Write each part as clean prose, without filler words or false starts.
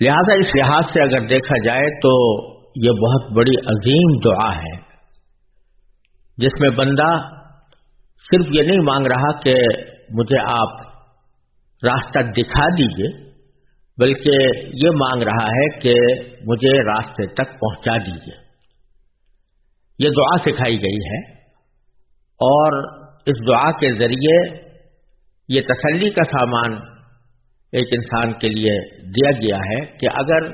لہذا اس لحاظ سے اگر دیکھا جائے تو یہ بہت بڑی عظیم دعا ہے، جس میں بندہ صرف یہ نہیں مانگ رہا کہ مجھے آپ راستہ دکھا دیجئے، بلکہ یہ مانگ رہا ہے کہ مجھے راستے تک پہنچا دیجئے۔ یہ دعا سکھائی گئی ہے، اور اس دعا کے ذریعے یہ تسلی کا سامان ایک انسان کے لیے دیا گیا ہے کہ اگر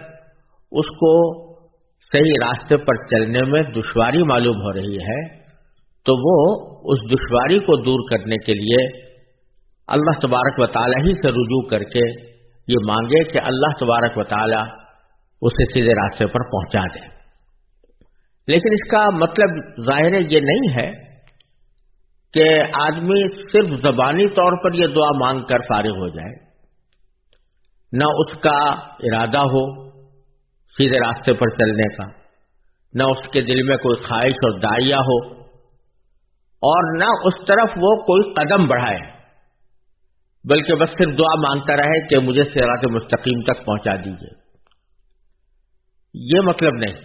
اس کو صحیح راستے پر چلنے میں دشواری معلوم ہو رہی ہے تو وہ اس دشواری کو دور کرنے کے لیے اللہ تبارک و تعالی ہی سے رجوع کر کے یہ مانگے کہ اللہ تبارک و تعالی اسے سیدھے راستے پر پہنچا دے۔ لیکن اس کا مطلب ظاہر یہ نہیں ہے کہ آدمی صرف زبانی طور پر یہ دعا مانگ کر فارغ ہو جائے، نہ اس کا ارادہ ہو سیدھے راستے پر چلنے کا، نہ اس کے دل میں کوئی خواہش اور داعیہ ہو، اور نہ اس طرف وہ کوئی قدم بڑھائے، بلکہ بس صرف دعا مانگتا رہے کہ مجھے صراط مستقیم تک پہنچا دیجیے۔ یہ مطلب نہیں،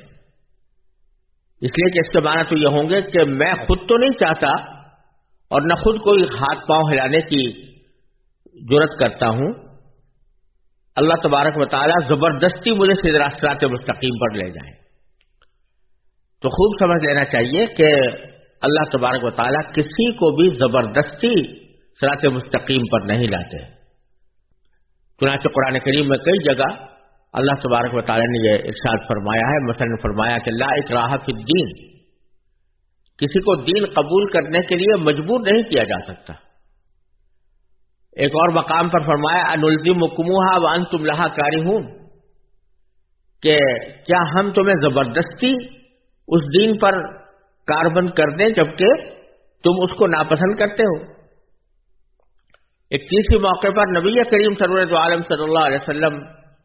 اس لیے کہ اس کے معنی تو یہ ہوں گے کہ میں خود تو نہیں چاہتا اور نہ خود کوئی ہاتھ پاؤں ہلانے کی جرات کرتا ہوں، اللہ تبارک و تعالیٰ زبردستی مجھے سیدھے صراط مستقیم پر لے جائیں۔ تو خوب سمجھ لینا چاہیے کہ اللہ تبارک و تعالیٰ کسی کو بھی زبردستی صراط مستقیم پر نہیں لاتے۔ چنانچہ قرآن کریم میں کئی جگہ اللہ تبارک و تعالیٰ نے یہ ارشاد فرمایا ہے، مثلا فرمایا کہ لا اکراہ فی الدین، کسی کو دین قبول کرنے کے لیے مجبور نہیں کیا جا سکتا۔ ایک اور مقام پر فرمایا انلزمکموہا وانتم لہا کارہون، کہ کیا ہم تمہیں زبردستی اس دین پر کاربند کر دیں جبکہ تم اس کو ناپسند کرتے ہو۔ ایک تیسرے موقع پر نبی کریم سرور عالم صلی اللہ علیہ وسلم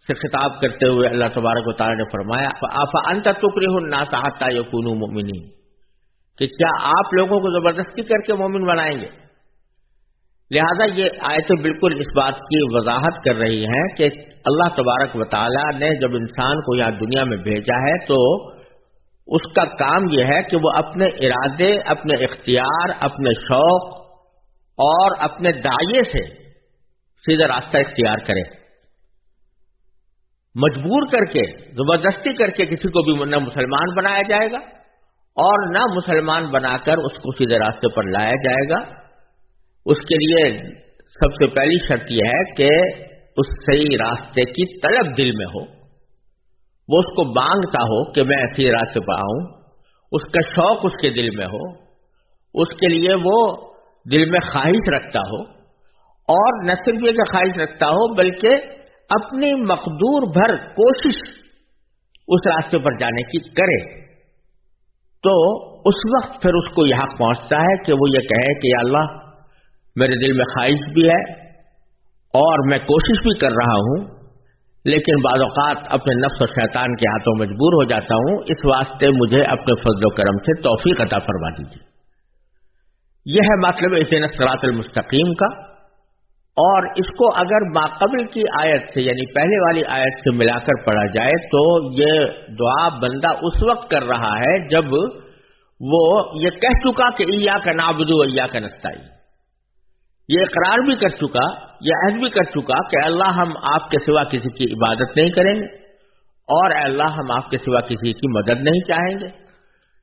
سے خطاب کرتے ہوئے اللہ تبارک و تعالی نے فرمایا فَأَنْتَ تُكْرِهُ النَّاسَ حَتَّى يَكُونُوا مُؤْمِنِينَ، کہ کیا آپ لوگوں کو زبردستی کر کے مومن بنائیں گے؟ لہذا یہ آیتیں بالکل اس بات کی وضاحت کر رہی ہیں کہ اللہ تبارک و تعالی نے جب انسان کو یہاں دنیا میں بھیجا ہے تو اس کا کام یہ ہے کہ وہ اپنے ارادے، اپنے اختیار، اپنے شوق اور اپنے داعیے سے سیدھا راستہ اختیار کرے۔ مجبور کر کے، زبردستی کر کے کسی کو بھی نہ مسلمان بنایا جائے گا اور نہ مسلمان بنا کر اس کو سیدھے راستے پر لایا جائے گا۔ اس کے لیے سب سے پہلی شرط یہ ہے کہ اس صحیح راستے کی طلب دل میں ہو، وہ اس کو مانگتا ہو کہ میں اسی راستے پر آؤں، اس کا شوق اس کے دل میں ہو، اس کے لیے وہ دل میں خواہش رکھتا ہو، اور نہ صرف یہ کہ خواہش رکھتا ہو بلکہ اپنی مقدور بھر کوشش اس راستے پر جانے کی کرے، تو اس وقت پھر اس کو یہاں پہنچتا ہے کہ وہ یہ کہے کہ یا اللہ میرے دل میں خواہش بھی ہے اور میں کوشش بھی کر رہا ہوں، لیکن بعض اوقات اپنے نفس و شیطان کے ہاتھوں مجبور ہو جاتا ہوں، اس واسطے مجھے اپنے فضل و کرم سے توفیق عطا فرما دیجیے۔ یہ ہے مطلب اہدنا الصراط المستقیم کا، اور اس کو اگر ماقبل کی آیت سے یعنی پہلے والی آیت سے ملا کر پڑھا جائے تو یہ دعا بندہ اس وقت کر رہا ہے جب وہ یہ کہہ چکا کہ ایاک نعبد و ایاک نستعین، یہ اقرار بھی کر چکا، یہ عہد بھی کر چکا کہ اللہ ہم آپ کے سوا کسی کی عبادت نہیں کریں گے، اور اے اللہ ہم آپ کے سوا کسی کی مدد نہیں چاہیں گے۔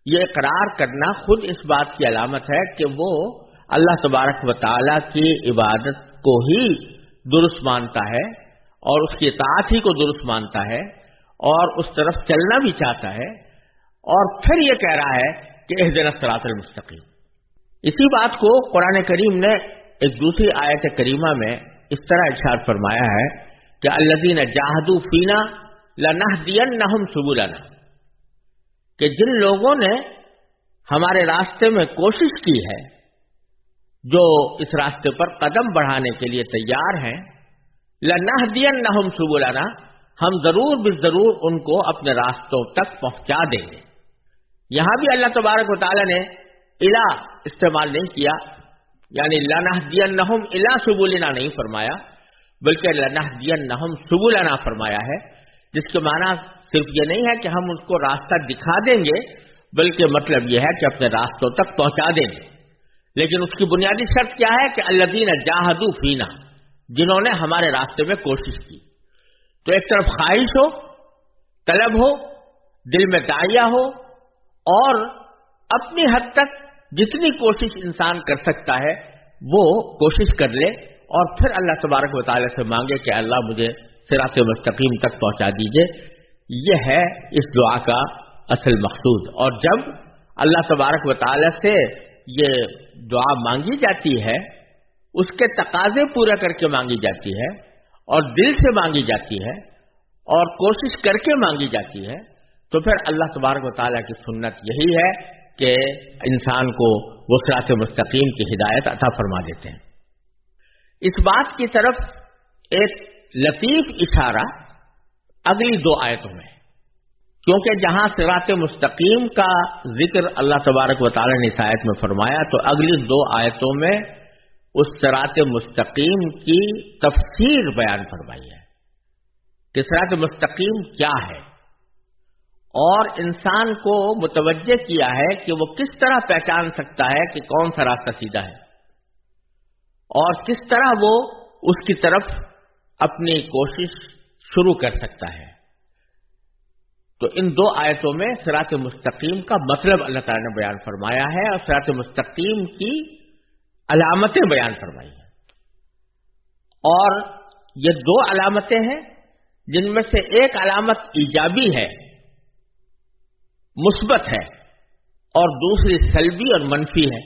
یہ اقرار کرنا خود اس بات کی علامت ہے کہ وہ اللہ تبارک و تعالی کی عبادت کو ہی درست مانتا ہے اور اس کی اطاعت ہی کو درست مانتا ہے اور اس طرف چلنا بھی چاہتا ہے، اور پھر یہ کہہ رہا ہے کہ اہدنا الصراط المستقیم۔ اسی بات کو قرآن کریم نے ایک دوسری آیت کریمہ میں اس طرح ارشاد فرمایا ہے کہ الذین جاہدوا فینا لنہدینہم سبلنا، کہ جن لوگوں نے ہمارے راستے میں کوشش کی ہے، جو اس راستے پر قدم بڑھانے کے لیے تیار ہیں، لنہدینہم سبلنا، ہم ضرور بالضرور ان کو اپنے راستوں تک پہنچا دیں گے۔ یہاں بھی اللہ تبارک و تعالی نے الا استعمال نہیں کیا، یعنی لنہدینہم الی سبلنا نہیں فرمایا، بلکہ لنہدینہم سبلنا فرمایا ہے، جس کے معنی صرف یہ نہیں ہے کہ ہم اس کو راستہ دکھا دیں گے، بلکہ مطلب یہ ہے کہ اپنے راستوں تک پہنچا دیں گے. لیکن اس کی بنیادی شرط کیا ہے کہ الذین جاہدوا فینا، جنہوں نے ہمارے راستے میں کوشش کی. تو ایک طرف خواہش ہو، طلب ہو، دل میں داعیہ ہو، اور اپنی حد تک جتنی کوشش انسان کر سکتا ہے وہ کوشش کر لے، اور پھر اللہ تبارک و تعالیٰ سے مانگے کہ اللہ مجھے صراط مستقیم تک پہنچا دیجئے. یہ ہے اس دعا کا اصل مقصود. اور جب اللہ تبارک و تعالیٰ سے یہ دعا مانگی جاتی ہے، اس کے تقاضے پورا کر کے مانگی جاتی ہے، اور دل سے مانگی جاتی ہے، اور کوشش کر کے مانگی جاتی ہے، تو پھر اللہ تبارک و تعالیٰ کی سنت یہی ہے کہ انسان کو وہ صراط مستقیم کی ہدایت عطا فرما دیتے ہیں. اس بات کی طرف ایک لطیف اشارہ اگلی 2 آیتوں میں، کیونکہ جہاں صراط مستقیم کا ذکر اللہ تبارک و تعالی نے اس آیت میں فرمایا، تو اگلی 2 آیتوں میں اس صراط مستقیم کی تفسیر بیان فرمائی ہے کہ صراط مستقیم کیا ہے، اور انسان کو متوجہ کیا ہے کہ وہ کس طرح پہچان سکتا ہے کہ کون سا راستہ سیدھا ہے، اور کس طرح وہ اس کی طرف اپنی کوشش شروع کر سکتا ہے. تو ان 2 آیتوں میں صراط مستقیم کا مطلب اللہ تعالیٰ نے بیان فرمایا ہے، اور صراط مستقیم کی علامتیں بیان فرمائی ہیں. اور یہ 2 علامتیں ہیں جن میں سے ایک علامت ایجابی ہے، مثبت ہے، اور دوسری سلبی اور منفی ہے.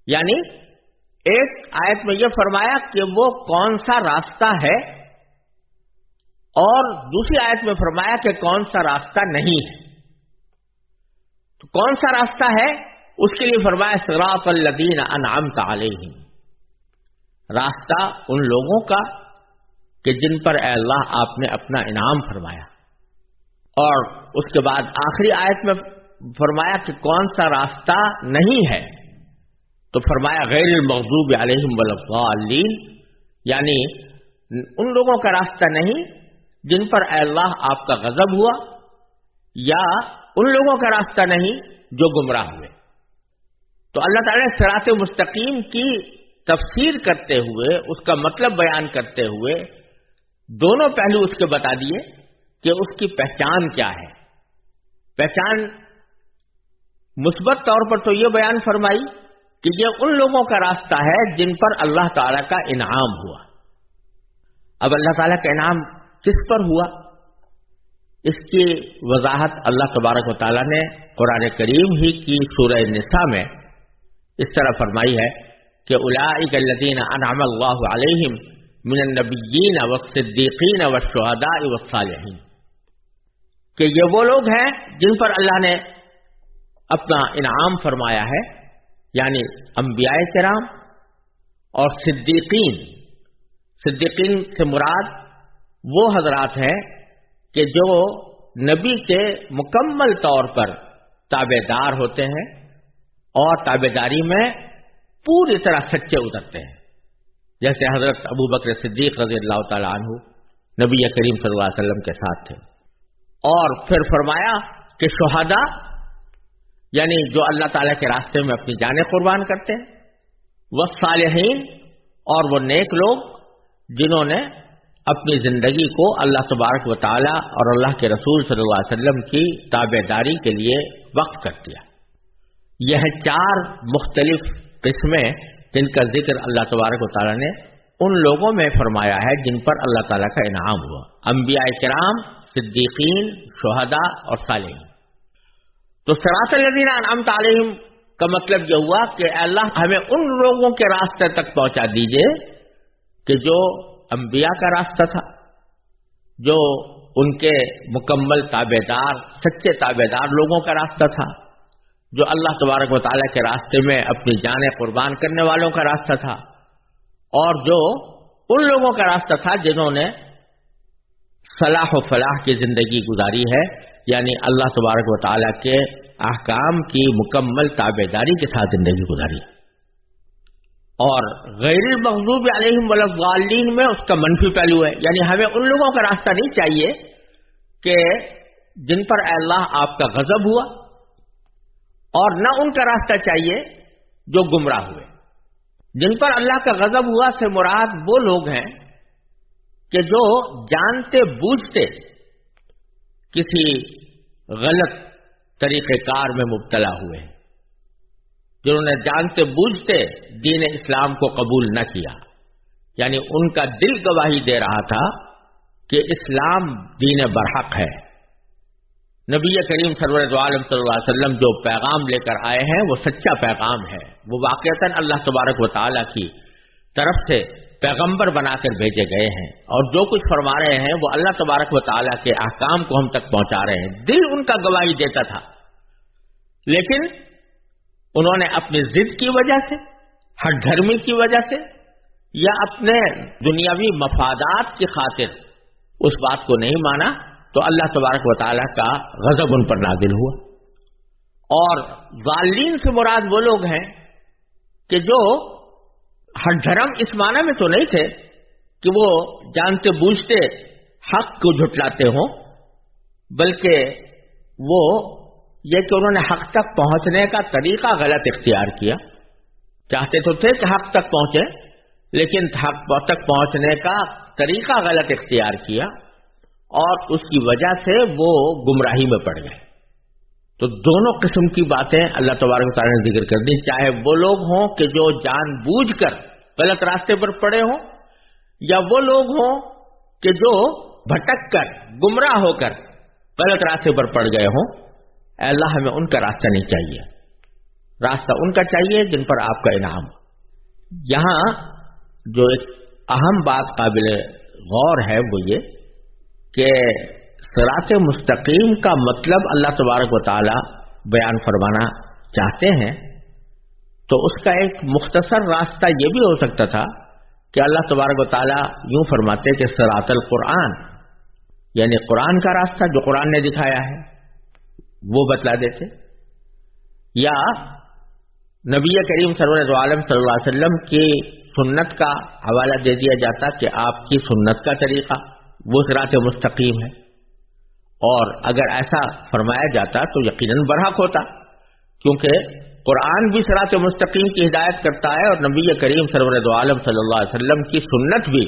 یعنی ایک آیت میں یہ فرمایا کہ وہ کون سا راستہ ہے، اور دوسری آیت میں فرمایا کہ کون سا راستہ نہیں ہے. تو کون سا راستہ ہے اس کے لیے فرمایا صراط الذین انعمت علیہم، راستہ ان لوگوں کا کہ جن پر اے اللہ آپ نے اپنا انعام فرمایا. اور اس کے بعد آخری آیت میں فرمایا کہ کون سا راستہ نہیں ہے، تو فرمایا غیر المغضوب علیہم ولا الضالین، یعنی ان لوگوں کا راستہ نہیں جن پر اے اللہ آپ کا غضب ہوا، یا ان لوگوں کا راستہ نہیں جو گمراہ ہوئے. تو اللہ تعالیٰ نے صراط مستقیم کی تفسیر کرتے ہوئے، اس کا مطلب بیان کرتے ہوئے، دونوں پہلو اس کے بتا دیے کہ اس کی پہچان کیا ہے. پہچان مثبت طور پر تو یہ بیان فرمائی کہ یہ ان لوگوں کا راستہ ہے جن پر اللہ تعالیٰ کا انعام ہوا. اب اللہ تعالیٰ کا انعام کس پر ہوا، اس کی وضاحت اللہ تبارک و تعالیٰ نے قرآن کریم ہی کی سورہ نساء میں اس طرح فرمائی ہے کہ اولئک الذین انعم اللہ علیہم من النبیین والصدیقین والشہداء والصالحین، کہ یہ وہ لوگ ہیں جن پر اللہ نے اپنا انعام فرمایا ہے، یعنی انبیاء کرام اور صدیقین. صدیقین سے مراد وہ حضرات ہیں کہ جو نبی کے مکمل طور پر تابع دار ہوتے ہیں اور تابع داری میں پوری طرح سچے اترتے ہیں، جیسے حضرت ابو بکر صدیق رضی اللہ تعالی عنہ نبی کریم صلی اللہ علیہ وسلم کے ساتھ تھے. اور پھر فرمایا کہ شہداء یعنی جو اللہ تعالیٰ کے راستے میں اپنی جانیں قربان کرتے ہیں، والصالحین اور وہ نیک لوگ جنہوں نے اپنی زندگی کو اللہ تبارک و تعالیٰ اور اللہ کے رسول صلی اللہ علیہ وسلم کی تابع داری کے لیے وقف کر دیا. یہ 4 مختلف قسمیں جن کا ذکر اللہ تبارک و تعالیٰ نے ان لوگوں میں فرمایا ہے جن پر اللہ تعالیٰ کا انعام ہوا، انبیاء کرام، صدیقین، شہداء اور صالحین. تو صراط الذین انعمت علیہم کا مطلب یہ ہوا کہ اللہ ہمیں ان لوگوں کے راستے تک پہنچا دیجئے کہ جو انبیاء کا راستہ تھا، جو ان کے مکمل تابع دار، سچے تابع دار لوگوں کا راستہ تھا، جو اللہ تبارک و تعالیٰ کے راستے میں اپنی جانیں قربان کرنے والوں کا راستہ تھا، اور جو ان لوگوں کا راستہ تھا جنہوں نے صلاح و فلاح کی زندگی گزاری ہے، یعنی اللہ تبارک و تعالیٰ کے احکام کی مکمل تابع داری کے ساتھ زندگی گزاری. اور غیر المغضوب علیہم ولا الضالین میں اس کا منفی پہلو ہے، یعنی ہمیں ان لوگوں کا راستہ نہیں چاہیے کہ جن پر اے اللہ آپ کا غضب ہوا، اور نہ ان کا راستہ چاہیے جو گمراہ ہوئے۔ جن پر اللہ کا غضب ہوا سے مراد وہ لوگ ہیں کہ جو جانتے بوجھتے کسی غلط طریقہ کار میں مبتلا ہوئے، جنہوں نے جانتے بوجھتے دین اسلام کو قبول نہ کیا، یعنی ان کا دل گواہی دے رہا تھا کہ اسلام دین برحق ہے، نبی کریم سرور عالم صلی اللہ علیہ وسلم جو پیغام لے کر آئے ہیں وہ سچا پیغام ہے، وہ واقعتاً اللہ تبارک و تعالیٰ کی طرف سے پیغمبر بنا کر بھیجے گئے ہیں، اور جو کچھ فرما رہے ہیں وہ اللہ تبارک و تعالیٰ کے احکام کو ہم تک پہنچا رہے ہیں۔ دل ان کا گواہی دیتا تھا، لیکن انہوں نے اپنی ضد کی وجہ سے، ہٹ دھرمی کی وجہ سے، یا اپنے دنیاوی مفادات کی خاطر اس بات کو نہیں مانا، تو اللہ تبارک و تعالیٰ کا غضب ان پر نازل ہوا۔ اور ضالین سے مراد وہ لوگ ہیں کہ جو ہٹ دھرم اس معنی میں تو نہیں تھے کہ وہ جانتے بوجھتے حق کو جھٹلاتے ہوں، بلکہ وہ یہ کہ انہوں نے حق تک پہنچنے کا طریقہ غلط اختیار کیا، چاہتے تو تھے کہ حق تک پہنچے، لیکن حق تک پہنچنے کا طریقہ غلط اختیار کیا، اور اس کی وجہ سے وہ گمراہی میں پڑ گئے۔ تو دونوں قسم کی باتیں اللہ تبارک و تعالیٰ نے ذکر کر دی، چاہے وہ لوگ ہوں کہ جو جان بوجھ کر غلط راستے پر پڑے ہوں، یا وہ لوگ ہوں کہ جو بھٹک کر گمراہ ہو کر غلط راستے پر پڑ گئے ہوں۔ اے اللہ ہمیں ان کا راستہ نہیں چاہیے، راستہ ان کا چاہیے جن پر آپ کا انعام ہو۔ یہاں جو ایک اہم بات قابل غور ہے وہ یہ کہ صراط مستقیم کا مطلب اللہ تبارک و تعالی بیان فرمانا چاہتے ہیں، تو اس کا ایک مختصر راستہ یہ بھی ہو سکتا تھا کہ اللہ تبارک و تعالی یوں فرماتے کہ صراط القرآن، یعنی قرآن کا راستہ جو قرآن نے دکھایا ہے وہ بتلا دیتے، یا نبی کریم سرور عالم صلی اللہ علیہ وسلم کی سنت کا حوالہ دے دیا جاتا کہ آپ کی سنت کا طریقہ وہ صراط مستقیم ہے، اور اگر ایسا فرمایا جاتا تو یقیناً برحق ہوتا، کیونکہ قرآن بھی صراط مستقیم کی ہدایت کرتا ہے، اور نبی کریم سرور عالم صلی اللہ علیہ وسلم کی سنت بھی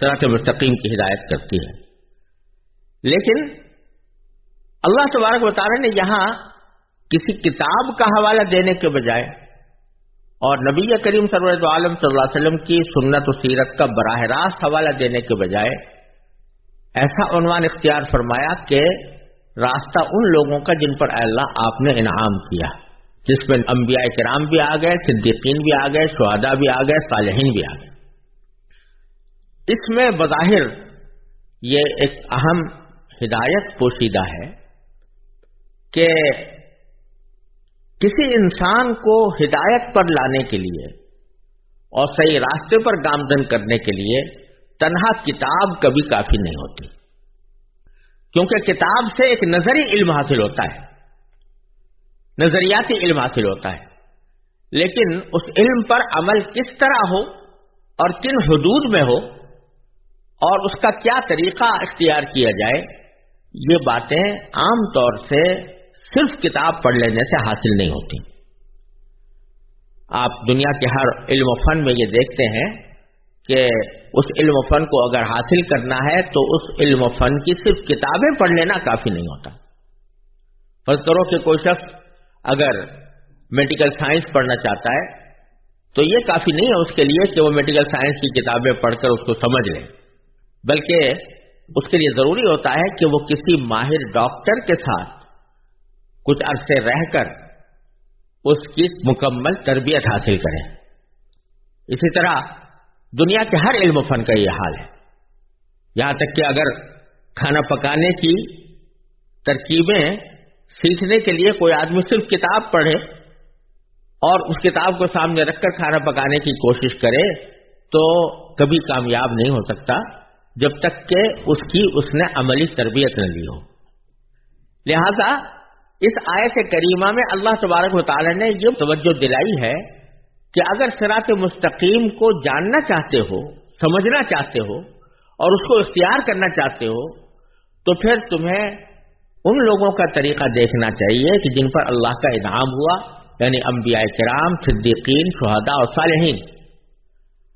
صراط مستقیم کی ہدایت کرتی ہے۔ لیکن اللہ تبارک و تعالی نے یہاں کسی کتاب کا حوالہ دینے کے بجائے اور نبی کریم سرور عالم صلی اللہ علیہ وسلم کی سنت و سیرت کا براہ راست حوالہ دینے کے بجائے ایسا عنوان اختیار فرمایا کہ راستہ ان لوگوں کا جن پر اے اللہ آپ نے انعام کیا، جس میں انبیاء کرام بھی آ گئے، صدیقین بھی آ گئے، شہداء بھی آ گئے، صالحین بھی آ گئے۔ اس میں بظاہر یہ ایک اہم ہدایت پوشیدہ ہے کہ کسی انسان کو ہدایت پر لانے کے لیے اور صحیح راستے پر گامزن کرنے کے لیے تنہا کتاب کبھی کافی نہیں ہوتی، کیونکہ کتاب سے ایک نظری علم حاصل ہوتا ہے، نظریاتی علم حاصل ہوتا ہے، لیکن اس علم پر عمل کس طرح ہو اور کن حدود میں ہو اور اس کا کیا طریقہ اختیار کیا جائے، یہ باتیں عام طور سے صرف کتاب پڑھ لینے سے حاصل نہیں ہوتی۔ آپ دنیا کے ہر علم و فن میں یہ دیکھتے ہیں کہ اس علم و فن کو اگر حاصل کرنا ہے تو اس علم و فن کی صرف کتابیں پڑھ لینا کافی نہیں ہوتا۔ فرض کرو کہ کوئی شخص اگر میڈیکل سائنس پڑھنا چاہتا ہے تو یہ کافی نہیں ہے اس کے لیے کہ وہ میڈیکل سائنس کی کتابیں پڑھ کر اس کو سمجھ لے، بلکہ اس کے لیے ضروری ہوتا ہے کہ وہ کسی ماہر ڈاکٹر کے ساتھ کچھ عرصے رہ کر اس کی مکمل تربیت حاصل کریں۔ اسی طرح دنیا کے ہر علم و فن کا یہ حال ہے، یہاں تک کہ اگر کھانا پکانے کی ترکیبیں سیکھنے کے لیے کوئی آدمی صرف کتاب پڑھے اور اس کتاب کو سامنے رکھ کر کھانا پکانے کی کوشش کرے تو کبھی کامیاب نہیں ہو سکتا جب تک کہ اس نے عملی تربیت نہ لی ہو۔ لہذا اس آیت کریمہ میں اللہ تبارک و تعالی نے یہ توجہ دلائی ہے کہ اگر صراط مستقیم کو جاننا چاہتے ہو، سمجھنا چاہتے ہو اور اس کو اختیار کرنا چاہتے ہو، تو پھر تمہیں ان لوگوں کا طریقہ دیکھنا چاہیے کہ جن پر اللہ کا انعام ہوا، یعنی انبیاء کرام، صدیقین، شہداء اور صالحین۔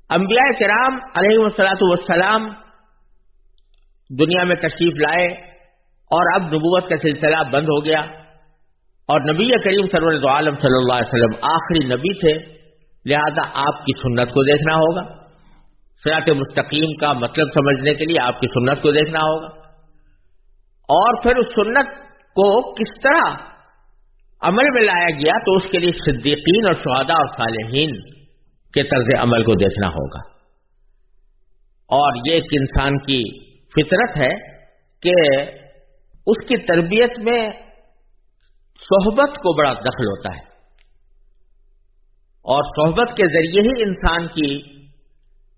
انبیاء کرام علیہ الصلاۃ والسلام دنیا میں تشریف لائے اور اب نبوت کا سلسلہ بند ہو گیا، اور نبی کریم سرور عالم صلی اللہ علیہ وسلم آخری نبی تھے، لہذا آپ کی سنت کو دیکھنا ہوگا۔ صراط مستقیم کا مطلب سمجھنے کے لیے آپ کی سنت کو دیکھنا ہوگا، اور پھر اس سنت کو کس طرح عمل میں لایا گیا، تو اس کے لیے صدیقین اور شہداء اور صالحین کے طرز عمل کو دیکھنا ہوگا۔ اور یہ ایک انسان کی فطرت ہے کہ اس کی تربیت میں صحبت کو بڑا دخل ہوتا ہے، اور صحبت کے ذریعے ہی انسان کی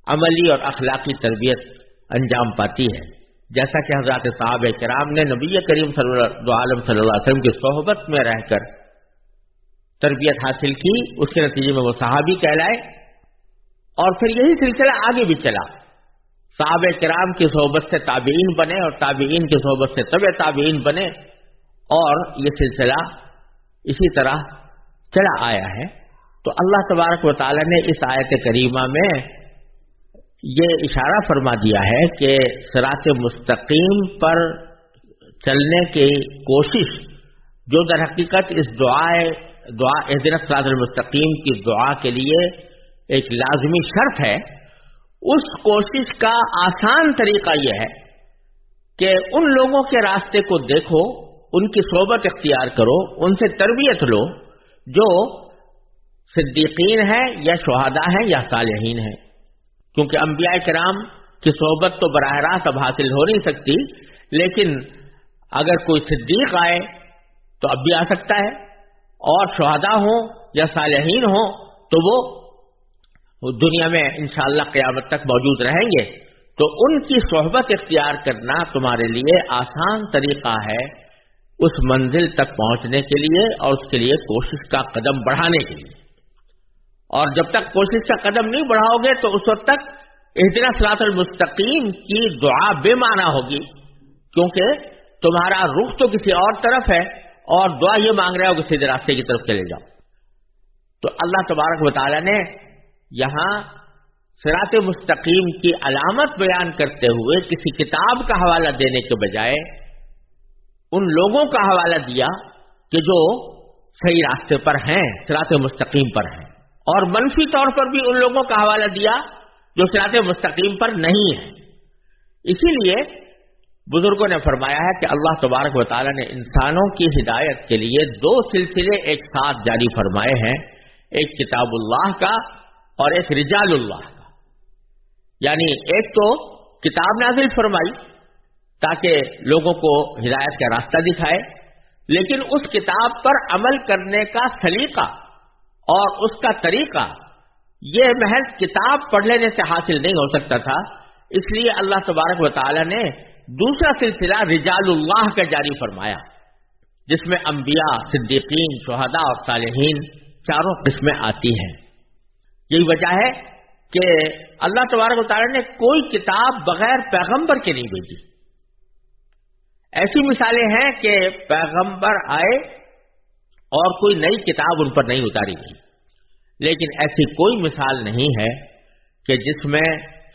عملی اور اخلاقی تربیت انجام پاتی ہے، جیسا کہ حضرات صحابہ کرام نے نبی کریم صلی اللہ علیہ وسلم کی صحبت میں رہ کر تربیت حاصل کی، اس کے نتیجے میں وہ صحابی کہلائے، اور پھر یہی سلسلہ آگے بھی چلا۔ صحابہ کرام کی صحبت سے تابعین بنے، اور تابعین کی صحبت سے تبع تابعین بنے، اور یہ سلسلہ اسی طرح چلا آیا ہے۔ تو اللہ تبارک و تعالی نے اس آیت کریمہ میں یہ اشارہ فرما دیا ہے کہ صراط مستقیم پر چلنے کی کوشش، جو در حقیقت اس دعا اہدنا الصراط المستقیم کی دعا کے لیے ایک لازمی شرط ہے، اس کوشش کا آسان طریقہ یہ ہے کہ ان لوگوں کے راستے کو دیکھو، ان کی صحبت اختیار کرو، ان سے تربیت لو جو صدیقین ہیں یا شہداء ہیں یا صالحین ہیں، کیونکہ انبیاء کرام کی صحبت تو براہ راست اب حاصل ہو نہیں سکتی، لیکن اگر کوئی صدیق آئے تو اب بھی آ سکتا ہے، اور شہداء ہوں یا صالحین ہوں تو وہ دنیا میں انشاءاللہ قیامت تک موجود رہیں گے۔ تو ان کی صحبت اختیار کرنا تمہارے لیے آسان طریقہ ہے اس منزل تک پہنچنے کے لیے، اور اس کے لیے کوشش کا قدم بڑھانے کے لیے۔ اور جب تک کوشش کا قدم نہیں بڑھاؤ گے تو اس وقت تک اہدنا الصراط المستقیم کی دعا بے معنی ہوگی، کیونکہ تمہارا رخ تو کسی اور طرف ہے، اور دعا یہ مانگ رہے ہو کہ سیدھے راستے کی طرف چلے جاؤ۔ تو اللہ تبارک و تعالی نے یہاں صراط مستقیم کی علامت بیان کرتے ہوئے کسی کتاب کا حوالہ دینے کے بجائے ان لوگوں کا حوالہ دیا کہ جو صحیح راستے پر ہیں، صراط مستقیم پر ہیں، اور منفی طور پر بھی ان لوگوں کا حوالہ دیا جو صراط مستقیم پر نہیں ہیں۔ اسی لیے بزرگوں نے فرمایا ہے کہ اللہ تبارک و تعالی نے انسانوں کی ہدایت کے لیے دو سلسلے ایک ساتھ جاری فرمائے ہیں، ایک کتاب اللہ کا اور ایک رجال اللہ کا۔ یعنی ایک تو کتاب نازل فرمائی تاکہ لوگوں کو ہدایت کا راستہ دکھائے، لیکن اس کتاب پر عمل کرنے کا سلیقہ اور اس کا طریقہ یہ محض کتاب پڑھ لینے سے حاصل نہیں ہو سکتا تھا، اس لیے اللہ تبارک و تعالی نے دوسرا سلسلہ رجال اللہ کا جاری فرمایا، جس میں انبیاء، صدیقین، شہداء اور صالحین چاروں قسمیں آتی ہیں۔ یہی وجہ ہے کہ اللہ تبارک و تعالی نے کوئی کتاب بغیر پیغمبر کے نہیں بھیجی۔ ایسی مثالیں ہیں کہ پیغمبر آئے اور کوئی نئی کتاب ان پر نہیں اتاری گئی، لیکن ایسی کوئی مثال نہیں ہے کہ جس میں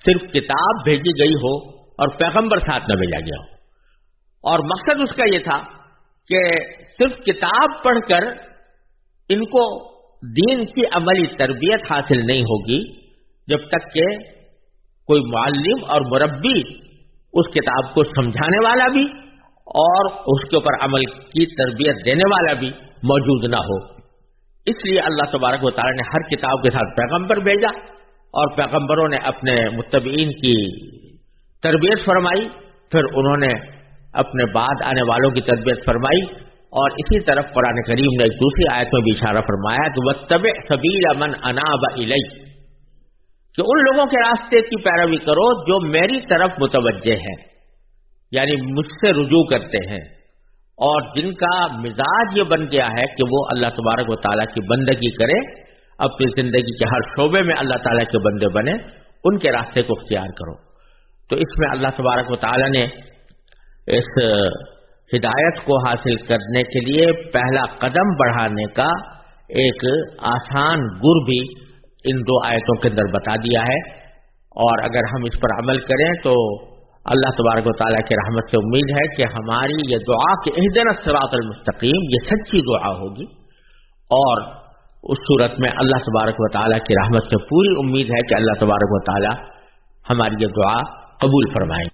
صرف کتاب بھیجی گئی ہو اور پیغمبر ساتھ نہ بھیجا گیا ہو۔ اور مقصد اس کا یہ تھا کہ صرف کتاب پڑھ کر ان کو دین کی عملی تربیت حاصل نہیں ہوگی جب تک کہ کوئی معلم اور مربی اس کتاب کو سمجھانے والا بھی اور اس کے اوپر عمل کی تربیت دینے والا بھی موجود نہ ہو۔ اس لیے اللہ تبارک و تعالی نے ہر کتاب کے ساتھ پیغمبر بھیجا، اور پیغمبروں نے اپنے متبعین کی تربیت فرمائی، پھر انہوں نے اپنے بعد آنے والوں کی تربیت فرمائی۔ اور اسی طرف قرآن کریم نے ایک دوسری آیت میں بھی اشارہ فرمایا کہ وَاتَّبِعْ سَبِيلَ مَنْ أَنَابَ إِلَيَّ، کہ ان لوگوں کے راستے کی پیروی کرو جو میری طرف متوجہ ہیں، یعنی مجھ سے رجوع کرتے ہیں، اور جن کا مزاج یہ بن گیا ہے کہ وہ اللہ تبارک و تعالیٰ کی بندگی کرے اپنی زندگی کے ہر شعبے میں اللہ تعالیٰ کے بندے بنے، ان کے راستے کو اختیار کرو۔ تو اس میں اللہ تبارک و تعالیٰ نے اس ہدایت کو حاصل کرنے کے لیے پہلا قدم بڑھانے کا ایک آسان گر بھی ان دو آیتوں کے اندر بتا دیا ہے، اور اگر ہم اس پر عمل کریں تو اللہ تبارک و تعالیٰ کی رحمت سے امید ہے کہ ہماری یہ دعا کہ اہدنا الصراط المستقیم یہ سچی دعا ہوگی، اور اس صورت میں اللہ تبارک و تعالیٰ کی رحمت سے پوری امید ہے کہ اللہ تبارک و تعالیٰ ہماری یہ دعا قبول فرمائیں۔